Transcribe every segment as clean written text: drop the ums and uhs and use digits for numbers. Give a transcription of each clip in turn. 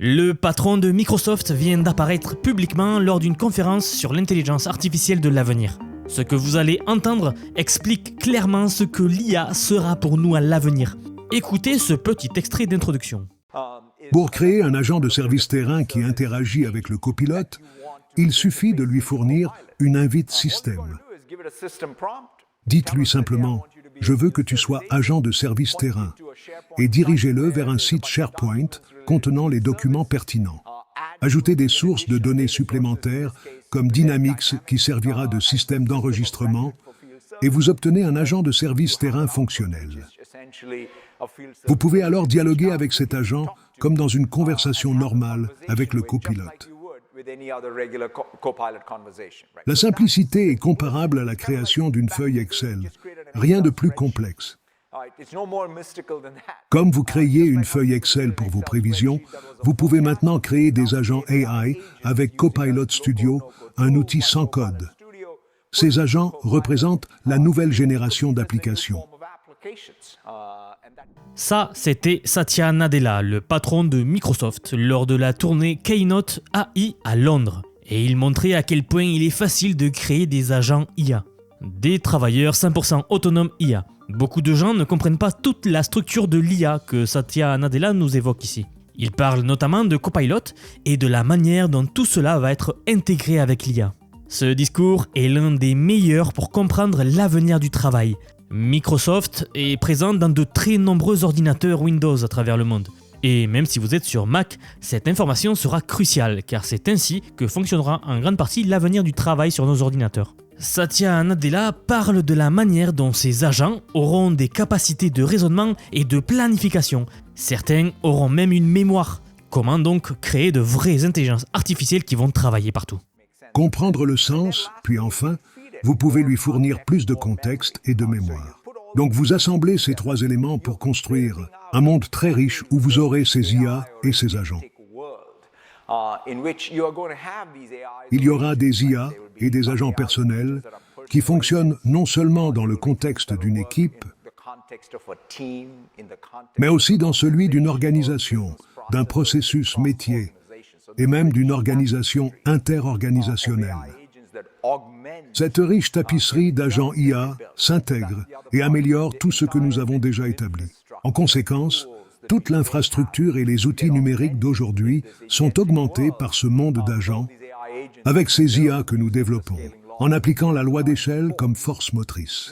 Le patron de Microsoft vient d'apparaître publiquement lors d'une conférence sur l'intelligence artificielle de l'avenir. Ce que vous allez entendre explique clairement ce que l'IA sera pour nous à l'avenir. Écoutez ce petit extrait d'introduction. Pour créer un agent de service terrain qui interagit avec le copilote, il suffit de lui fournir une invite système. Dites-lui simplement « Je veux que tu sois agent de service terrain » et dirigez-le vers un site SharePoint contenant les documents pertinents. Ajoutez des sources de données supplémentaires comme Dynamics qui servira de système d'enregistrement et vous obtenez un agent de service terrain fonctionnel. Vous pouvez alors dialoguer avec cet agent comme dans une conversation normale avec le copilote. La simplicité est comparable à la création d'une feuille Excel. Rien de plus complexe. Comme vous créiez une feuille Excel pour vos prévisions, vous pouvez maintenant créer des agents AI avec Copilot Studio, un outil sans code. Ces agents représentent la nouvelle génération d'applications. Ça, c'était Satya Nadella, le patron de Microsoft, lors de la tournée Keynote AI à Londres. Et il montrait à quel point il est facile de créer des agents IA. Des travailleurs 100% autonomes IA. Beaucoup de gens ne comprennent pas toute la structure de l'IA que Satya Nadella nous évoque ici. Il parle notamment de Copilot et de la manière dont tout cela va être intégré avec l'IA. Ce discours est l'un des meilleurs pour comprendre l'avenir du travail. Microsoft est présent dans de très nombreux ordinateurs Windows à travers le monde. Et même si vous êtes sur Mac, cette information sera cruciale car c'est ainsi que fonctionnera en grande partie l'avenir du travail sur nos ordinateurs. Satya Nadella parle de la manière dont ces agents auront des capacités de raisonnement et de planification. Certains auront même une mémoire. Comment donc créer de vraies intelligences artificielles qui vont travailler partout ? Comprendre le sens, puis enfin, vous pouvez lui fournir plus de contexte et de mémoire. Donc vous assemblez ces trois éléments pour construire un monde très riche où vous aurez ces IA et ces agents. Il y aura des IA et des agents personnels qui fonctionnent non seulement dans le contexte d'une équipe, mais aussi dans celui d'une organisation, d'un processus métier et même d'une organisation interorganisationnelle. Cette riche tapisserie d'agents IA s'intègre et améliore tout ce que nous avons déjà établi. En conséquence, toute l'infrastructure et les outils numériques d'aujourd'hui sont augmentés par ce monde d'agents avec ces IA que nous développons, en appliquant la loi d'échelle comme force motrice.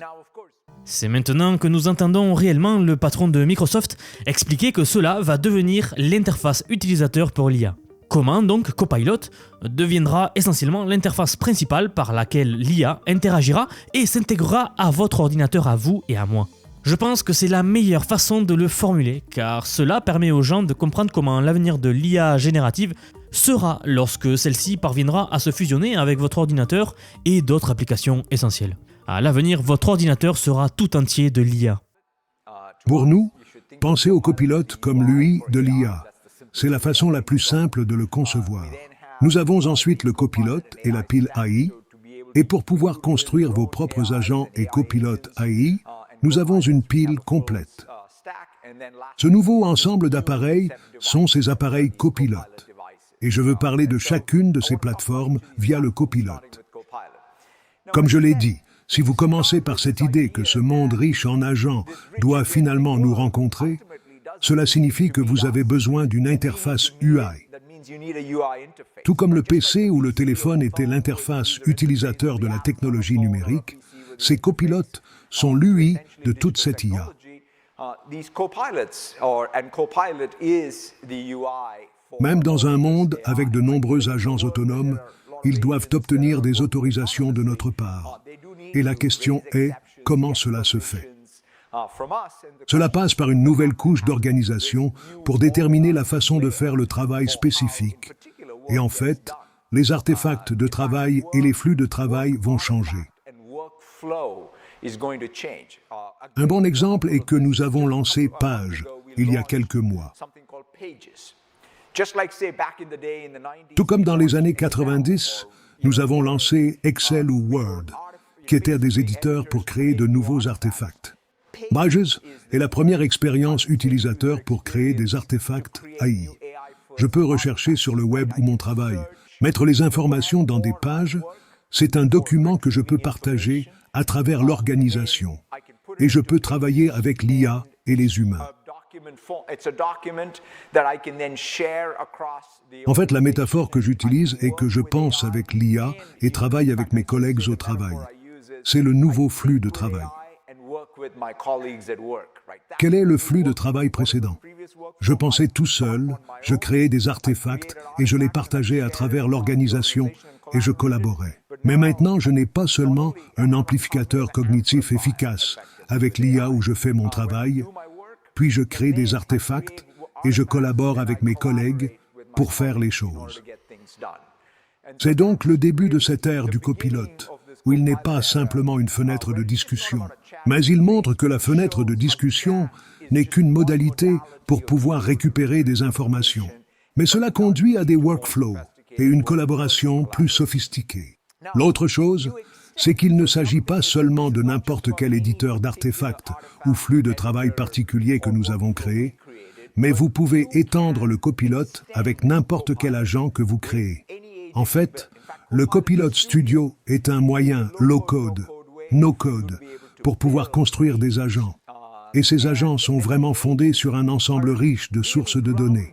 C'est maintenant que nous entendons réellement le patron de Microsoft expliquer que cela va devenir l'interface utilisateur pour l'IA. Comment donc Copilot deviendra essentiellement l'interface principale par laquelle l'IA interagira et s'intégrera à votre ordinateur, à vous et à moi. Je pense que c'est la meilleure façon de le formuler, car cela permet aux gens de comprendre comment l'avenir de l'IA générative sera lorsque celle-ci parviendra à se fusionner avec votre ordinateur et d'autres applications essentielles. À l'avenir, votre ordinateur sera tout entier de l'IA. Pour nous, pensez au copilote comme l'UI de l'IA. C'est la façon la plus simple de le concevoir. Nous avons ensuite le copilote et la pile AI, et pour pouvoir construire vos propres agents et copilotes AI, nous avons une pile complète. Ce nouveau ensemble d'appareils sont ces appareils copilotes, et je veux parler de chacune de ces plateformes via le copilote. Comme je l'ai dit, si vous commencez par cette idée que ce monde riche en agents doit finalement nous rencontrer, cela signifie que vous avez besoin d'une interface UI. Tout comme le PC ou le téléphone était l'interface utilisateur de la technologie numérique, ces copilotes sont l'UI de toute cette IA. Même dans un monde avec de nombreux agents autonomes, ils doivent obtenir des autorisations de notre part. Et la question est, comment cela se fait ? Cela passe par une nouvelle couche d'organisation pour déterminer la façon de faire le travail spécifique. Et en fait, les artefacts de travail et les flux de travail vont changer. Un bon exemple est que nous avons lancé Page il y a quelques mois. Tout comme dans les années 90, nous avons lancé Excel ou Word, qui étaient des éditeurs pour créer de nouveaux artefacts. Pages est la première expérience utilisateur pour créer des artefacts AI. Je peux rechercher sur le web ou mon travail, mettre les informations dans des pages. C'est un document que je peux partager à travers l'organisation. Et je peux travailler avec l'IA et les humains. En fait, la métaphore que j'utilise est que je pense avec l'IA et travaille avec mes collègues au travail. C'est le nouveau flux de travail. Quel est le flux de travail précédent? Je pensais tout seul, je créais des artefacts et je les partageais à travers l'organisation et je collaborais. Mais maintenant, je n'ai pas seulement un amplificateur cognitif efficace avec l'IA où je fais mon travail, puis je crée des artefacts et je collabore avec mes collègues pour faire les choses. C'est donc le début de cette ère du copilote, où il n'est pas simplement une fenêtre de discussion, mais il montre que la fenêtre de discussion n'est qu'une modalité pour pouvoir récupérer des informations. Mais cela conduit à des workflows et une collaboration plus sophistiquée. L'autre chose, c'est qu'il ne s'agit pas seulement de n'importe quel éditeur d'artefacts ou flux de travail particulier que nous avons créé, mais vous pouvez étendre le copilote avec n'importe quel agent que vous créez. En fait, le Copilot Studio est un moyen low-code, no-code, pour pouvoir construire des agents. Et ces agents sont vraiment fondés sur un ensemble riche de sources de données.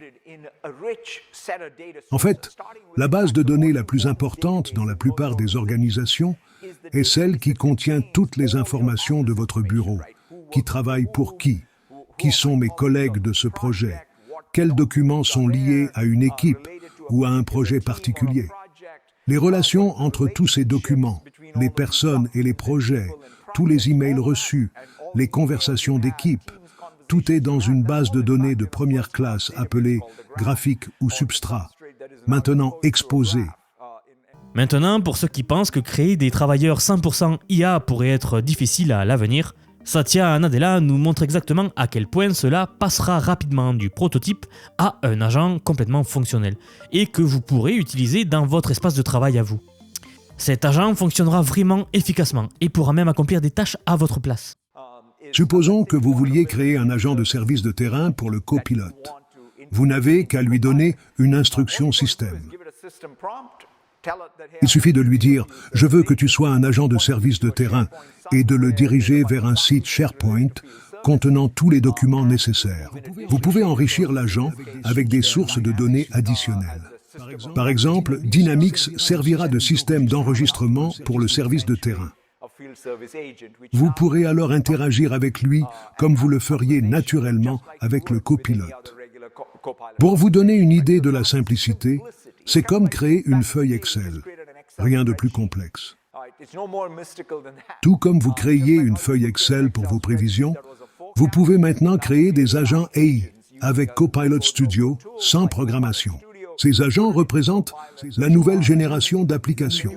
En fait, la base de données la plus importante dans la plupart des organisations est celle qui contient toutes les informations de votre bureau. Qui travaille pour qui sont mes collègues de ce projet? Quels documents sont liés à une équipe ou à un projet particulier? Les relations entre tous ces documents, les personnes et les projets, tous les emails reçus, les conversations d'équipe, tout est dans une base de données de première classe appelée graphique ou substrat, maintenant exposée. Maintenant, pour ceux qui pensent que créer des travailleurs 100% IA pourrait être difficile à l'avenir, Satya Nadella nous montre exactement à quel point cela passera rapidement du prototype à un agent complètement fonctionnel et que vous pourrez utiliser dans votre espace de travail à vous. Cet agent fonctionnera vraiment efficacement et pourra même accomplir des tâches à votre place. Supposons que vous vouliez créer un agent de service de terrain pour le copilote. Vous n'avez qu'à lui donner une instruction système. Il suffit de lui dire « Je veux que tu sois un agent de service de terrain » et de le diriger vers un site SharePoint contenant tous les documents nécessaires. Vous pouvez enrichir l'agent avec des sources de données additionnelles. Par exemple, Dynamics servira de système d'enregistrement pour le service de terrain. Vous pourrez alors interagir avec lui comme vous le feriez naturellement avec le copilote. Pour vous donner une idée de la simplicité, c'est comme créer une feuille Excel. Rien de plus complexe. Tout comme vous créiez une feuille Excel pour vos prévisions, vous pouvez maintenant créer des agents AI avec Copilot Studio sans programmation. Ces agents représentent la nouvelle génération d'applications.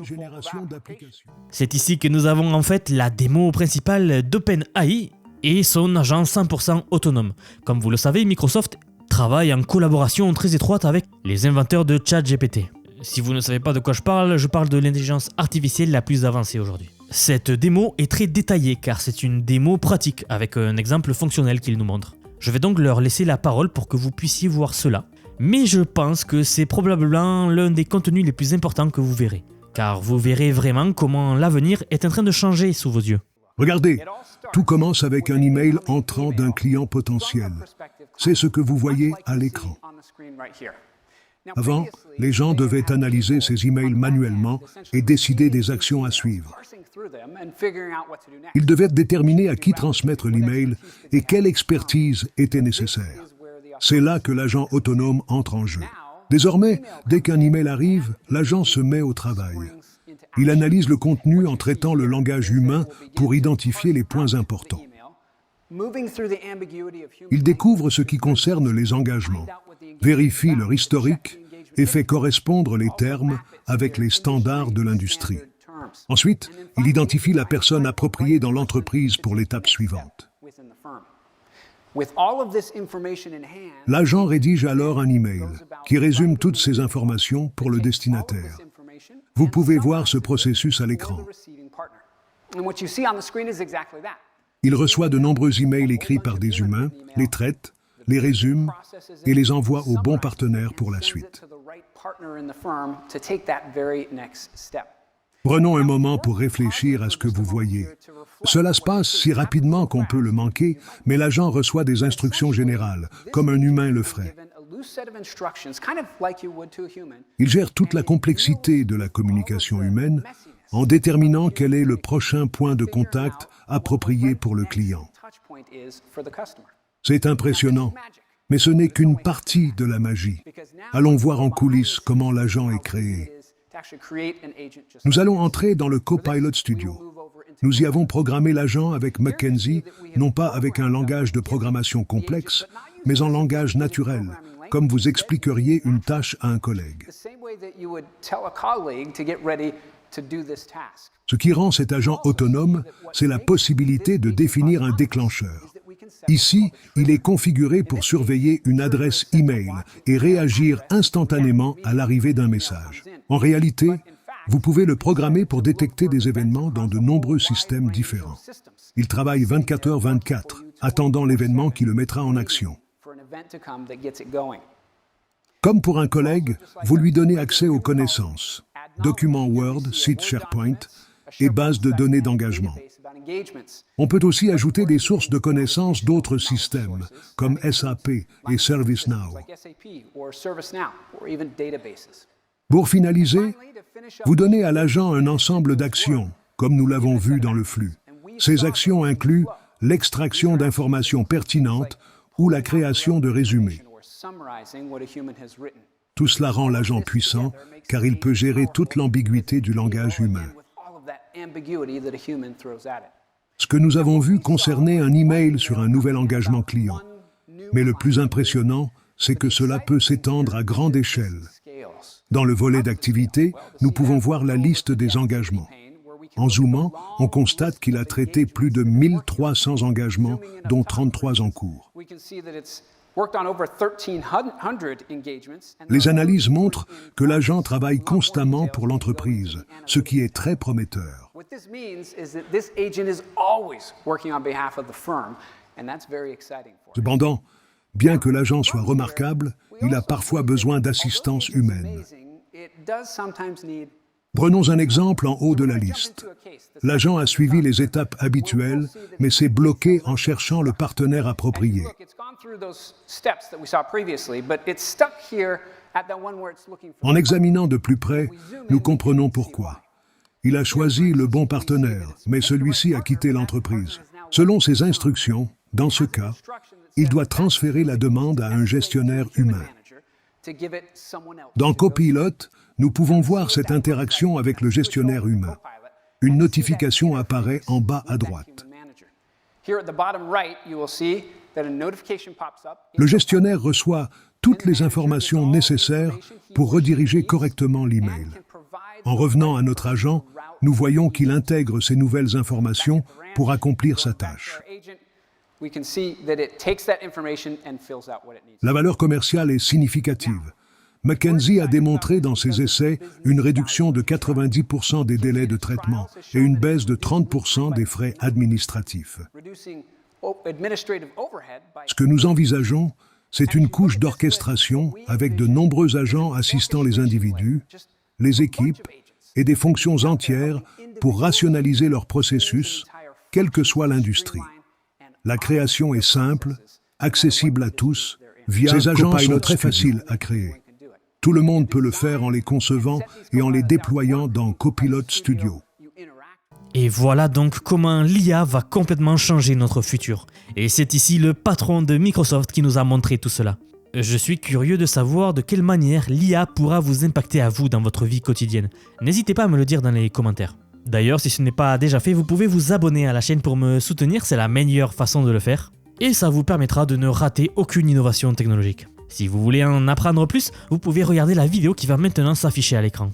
C'est ici que nous avons en fait la démo principale d'OpenAI et son agent 100% autonome. Comme vous le savez, Microsoft travaille en collaboration très étroite avec les inventeurs de ChatGPT. Si vous ne savez pas de quoi je parle de l'intelligence artificielle la plus avancée aujourd'hui. Cette démo est très détaillée car c'est une démo pratique avec un exemple fonctionnel qu'il nous montre. Je vais donc leur laisser la parole pour que vous puissiez voir cela. Mais je pense que c'est probablement l'un des contenus les plus importants que vous verrez. Car vous verrez vraiment comment l'avenir est en train de changer sous vos yeux. Regardez, tout commence avec un email entrant d'un client potentiel. C'est ce que vous voyez à l'écran. Avant, les gens devaient analyser ces emails manuellement et décider des actions à suivre. Ils devaient déterminer à qui transmettre l'email et quelle expertise était nécessaire. C'est là que l'agent autonome entre en jeu. Désormais, dès qu'un email arrive, l'agent se met au travail. Il analyse le contenu en traitant le langage humain pour identifier les points importants. Il découvre ce qui concerne les engagements, vérifie leur historique et fait correspondre les termes avec les standards de l'industrie. Ensuite, il identifie la personne appropriée dans l'entreprise pour l'étape suivante. L'agent rédige alors un email qui résume toutes ces informations pour le destinataire. Vous pouvez voir ce processus à l'écran. Il reçoit de nombreux emails écrits par des humains, les traite, les résume et les envoie au bon partenaire pour la suite. Prenons un moment pour réfléchir à ce que vous voyez. Cela se passe si rapidement qu'on peut le manquer, mais l'agent reçoit des instructions générales, comme un humain le ferait. Il gère toute la complexité de la communication humaine en déterminant quel est le prochain point de contact approprié pour le client. C'est impressionnant, mais ce n'est qu'une partie de la magie. Allons voir en coulisses comment l'agent est créé. Nous allons entrer dans le Copilot Studio. Nous y avons programmé l'agent avec Mackenzie, non pas avec un langage de programmation complexe, mais en langage naturel, comme vous expliqueriez une tâche à un collègue. Ce qui rend cet agent autonome, c'est la possibilité de définir un déclencheur. Ici, il est configuré pour surveiller une adresse email et réagir instantanément à l'arrivée d'un message. En réalité, vous pouvez le programmer pour détecter des événements dans de nombreux systèmes différents. Il travaille 24h/24, attendant l'événement qui le mettra en action. Comme pour un collègue, vous lui donnez accès aux connaissances, documents Word, sites SharePoint et bases de données d'engagement. On peut aussi ajouter des sources de connaissances d'autres systèmes, comme SAP et ServiceNow. Pour finaliser, vous donnez à l'agent un ensemble d'actions, comme nous l'avons vu dans le flux. Ces actions incluent l'extraction d'informations pertinentes ou la création de résumés. Tout cela rend l'agent puissant, car il peut gérer toute l'ambiguïté du langage humain. Ce que nous avons vu concernait un email sur un nouvel engagement client. Mais le plus impressionnant, c'est que cela peut s'étendre à grande échelle. Dans le volet d'activité, nous pouvons voir la liste des engagements. En zoomant, on constate qu'il a traité plus de 1300 engagements, dont 33 en cours. Les analyses montrent que l'agent travaille constamment pour l'entreprise, ce qui est très prometteur. Cependant, bien que l'agent soit remarquable, il a parfois besoin d'assistance humaine. Prenons un exemple en haut de la liste. L'agent a suivi les étapes habituelles, mais s'est bloqué en cherchant le partenaire approprié. En examinant de plus près, nous comprenons pourquoi. Il a choisi le bon partenaire, mais celui-ci a quitté l'entreprise. Selon ses instructions, dans ce cas, il doit transférer la demande à un gestionnaire humain. Dans Copilot, nous pouvons voir cette interaction avec le gestionnaire humain. Une notification apparaît en bas à droite. Le gestionnaire reçoit toutes les informations nécessaires pour rediriger correctement l'email. En revenant à notre agent, nous voyons qu'il intègre ces nouvelles informations pour accomplir sa tâche. La valeur commerciale est significative. Mackenzie a démontré dans ses essais une réduction de 90% des délais de traitement et une baisse de 30% des frais administratifs. Ce que nous envisageons, c'est une couche d'orchestration avec de nombreux agents assistant les individus, les équipes et des fonctions entières pour rationaliser leur processus, quelle que soit l'industrie. La création est simple, accessible à tous, via ces agents sont très faciles à créer. Tout le monde peut le faire en les concevant et en les déployant dans Copilot Studio. Et voilà donc comment l'IA va complètement changer notre futur. Et c'est ici le patron de Microsoft qui nous a montré tout cela. Je suis curieux de savoir de quelle manière l'IA pourra vous impacter à vous dans votre vie quotidienne. N'hésitez pas à me le dire dans les commentaires. D'ailleurs, si ce n'est pas déjà fait, vous pouvez vous abonner à la chaîne pour me soutenir, c'est la meilleure façon de le faire. Et ça vous permettra de ne rater aucune innovation technologique. Si vous voulez en apprendre plus, vous pouvez regarder la vidéo qui va maintenant s'afficher à l'écran.